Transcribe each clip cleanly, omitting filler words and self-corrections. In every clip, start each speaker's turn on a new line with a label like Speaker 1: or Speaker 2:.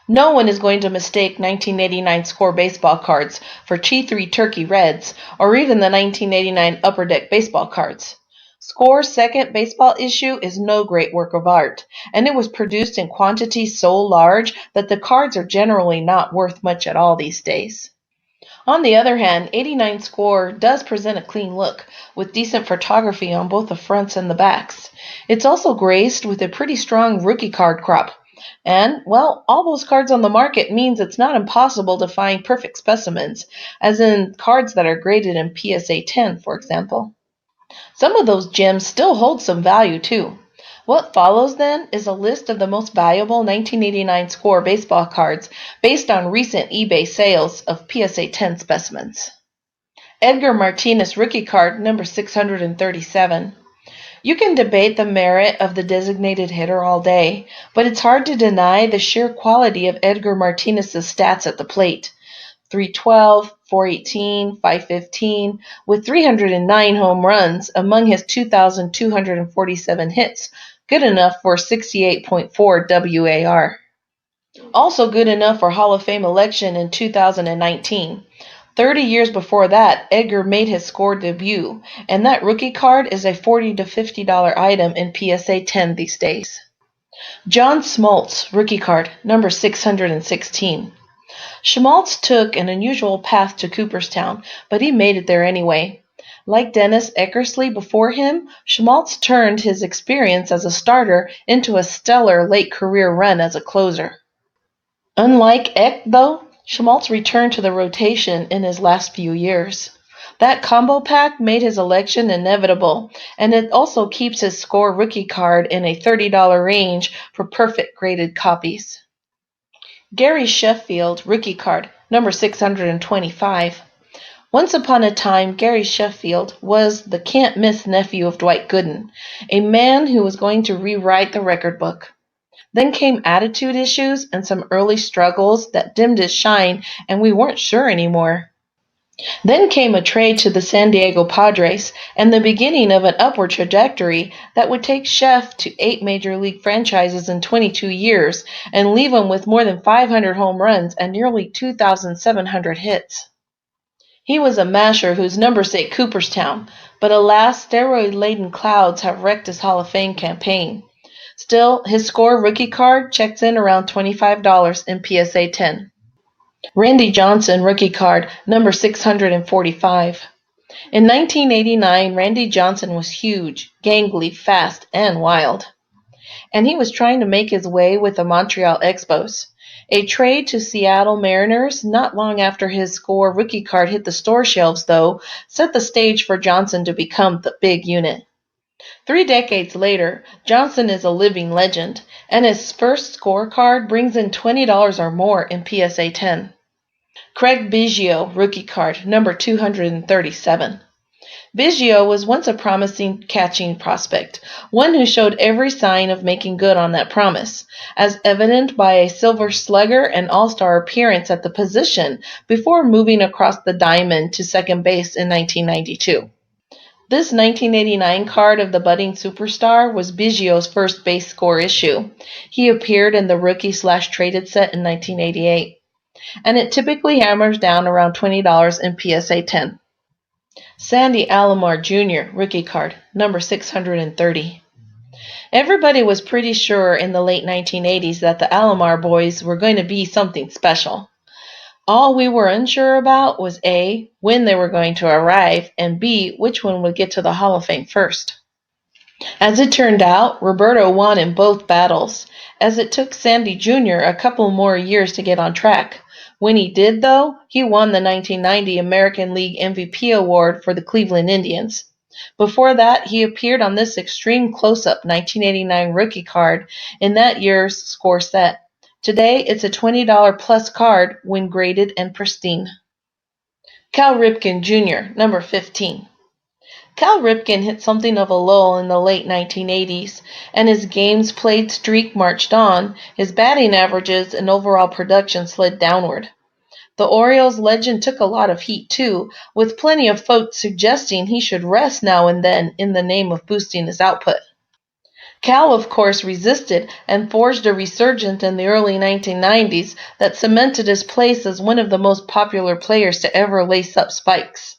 Speaker 1: No one is going to mistake 1989 score baseball cards for Chi-3 Turkey Reds or even the 1989 Upper Deck baseball cards. Score's second baseball issue is no great work of art, and it was produced in quantities so large that the cards are generally not worth much at all these days. On the other hand, 89 Score does present a clean look, with decent photography on both the fronts and the backs. It's also graced with a pretty strong rookie card crop. And, well, all those cards on the market means it's not impossible to find perfect specimens, as in cards that are graded in PSA 10, for example. Some of those gems still hold some value, too. What follows, then, is a list of the most valuable 1989 Score baseball cards based on recent eBay sales of PSA 10 specimens. Edgar Martinez rookie card number 637. You can debate the merit of the designated hitter all day, but it's hard to deny the sheer quality of Edgar Martinez's stats at the plate. 312, 418, 515, with 309 home runs among his 2,247 hits, good enough for 68.4 WAR. Also good enough for Hall of Fame election in 2019. 30 years before that, Edgar made his Score debut, and that rookie card is a $40 to $50 item in PSA 10 these days. John SMOLTZ rookie card, number 616. SMOLTZ took an unusual path to Cooperstown, but he made it there anyway. Like Dennis Eckersley before him, SMOLTZ turned his experience as a starter into a stellar late career run as a closer. Unlike Eck, though, SMOLTZ returned to the rotation in his last few years. That combo pack made his election inevitable, and it also keeps his Score rookie card in a $30 range for perfect graded copies. Gary Sheffield rookie card, number 625. Once upon a time, Gary Sheffield was the can't-miss nephew of Dwight Gooden, a man who was going to rewrite the record book. Then came attitude issues and some early struggles that dimmed his shine, and we weren't sure anymore. Then came a trade to the San Diego Padres and the beginning of an upward trajectory that would take Sheff to 8 major league franchises in 22 years and leave him with more than 500 home runs and nearly 2,700 hits. He was a masher whose numbers say Cooperstown, but alas, steroid-laden clouds have wrecked his Hall of Fame campaign. Still, his Score rookie card checks in around $25 in PSA 10. Randy Johnson rookie card, number 645. In 1989, Randy Johnson was huge, gangly, fast, and wild. And he was trying to make his way with the Montreal Expos. A trade to Seattle Mariners not long after his Score rookie card hit the store shelves, though, set the stage for Johnson to become the big unit. 3 decades later, Johnson is a living legend, and his first Score card brings in $20 or more in PSA 10. Craig Biggio rookie card, number 237. Biggio was once a promising catching prospect, one who showed every sign of making good on that promise, as evident by a Silver Slugger and All-Star appearance at the position before moving across the diamond to second base in 1992. This 1989 card of the budding superstar was Biggio's first base Score issue. He appeared in the rookie/traded set in 1988. And it typically hammers down around $20 in PSA 10. Sandy Alomar Jr. rookie card, number 630. Everybody was pretty sure in the late 1980s that the Alomar boys were going to be something special. All we were unsure about was A, when they were going to arrive, and B, which one would get to the Hall of Fame first. As it turned out, Roberto won in both battles, as it took Sandy Jr. a couple more years to get on track. When he did, though, he won the 1990 American League MVP award for the Cleveland Indians. Before that, he appeared on this extreme close-up 1989 rookie card in that year's Score set. Today, it's a $20 plus card when graded and pristine. Cal Ripken Jr., number 15. Cal Ripken hit something of a lull in the late 1980s, and his games played streak marched on. His batting averages and overall production slid downward. The Orioles legend took a lot of heat too, with plenty of folks suggesting he should rest now and then in the name of boosting his output. Cal, of course, resisted and forged a resurgence in the early 1990s that cemented his place as one of the most popular players to ever lace up spikes.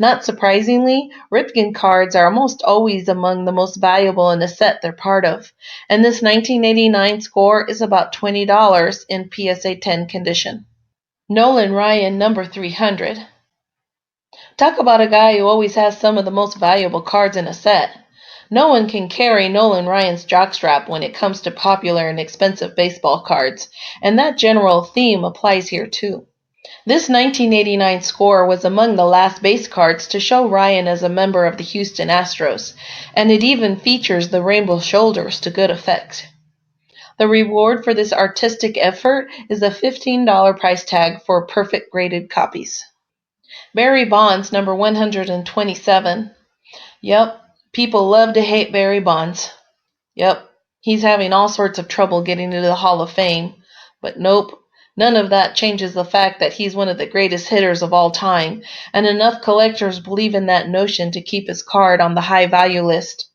Speaker 1: Not surprisingly, RIPKEN cards are almost always among the most valuable in the set they're part of, and this 1989 score is about $20 in PSA 10 condition. Nolan Ryan number 300. Talk about a guy who always has some of the most valuable cards in a set. No one can carry Nolan Ryan's jockstrap when it comes to popular and expensive baseball cards, and that general theme applies here too. This 1989 score was among the last base cards to show Ryan as a member of the Houston Astros, and it even features the rainbow shoulders to good effect. The reward for this artistic effort is a $15 price tag for perfect graded copies. Barry Bonds number 127. Yep, people love to hate Barry Bonds. Yep, he's having all sorts of trouble getting into the Hall of Fame. But nope, none of that changes the fact that he's one of the greatest hitters of all time, and enough collectors believe in that notion to keep his card on the high value list.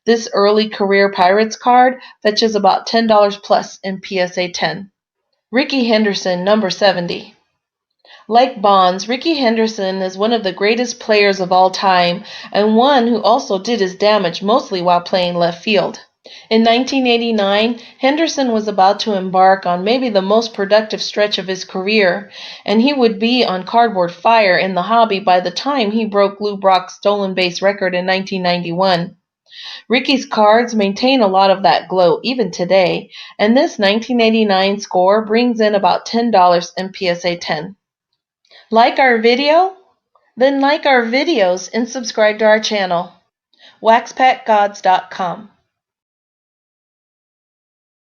Speaker 1: This early career Pirates card fetches about $10 plus in PSA 10. Rickey Henderson number 70. Like Bonds, Rickey Henderson is one of the greatest players of all time, and one who also did his damage mostly while playing left field. In 1989, Henderson was about to embark on maybe the most productive stretch of his career, and he would be on cardboard fire in the hobby by the time he broke Lou Brock's stolen base record in 1991. Rickey's cards maintain a lot of that glow even today, and this 1989 score brings in about $10 in PSA 10. Like our video? Then like our videos and subscribe to our channel. waxpackgods.com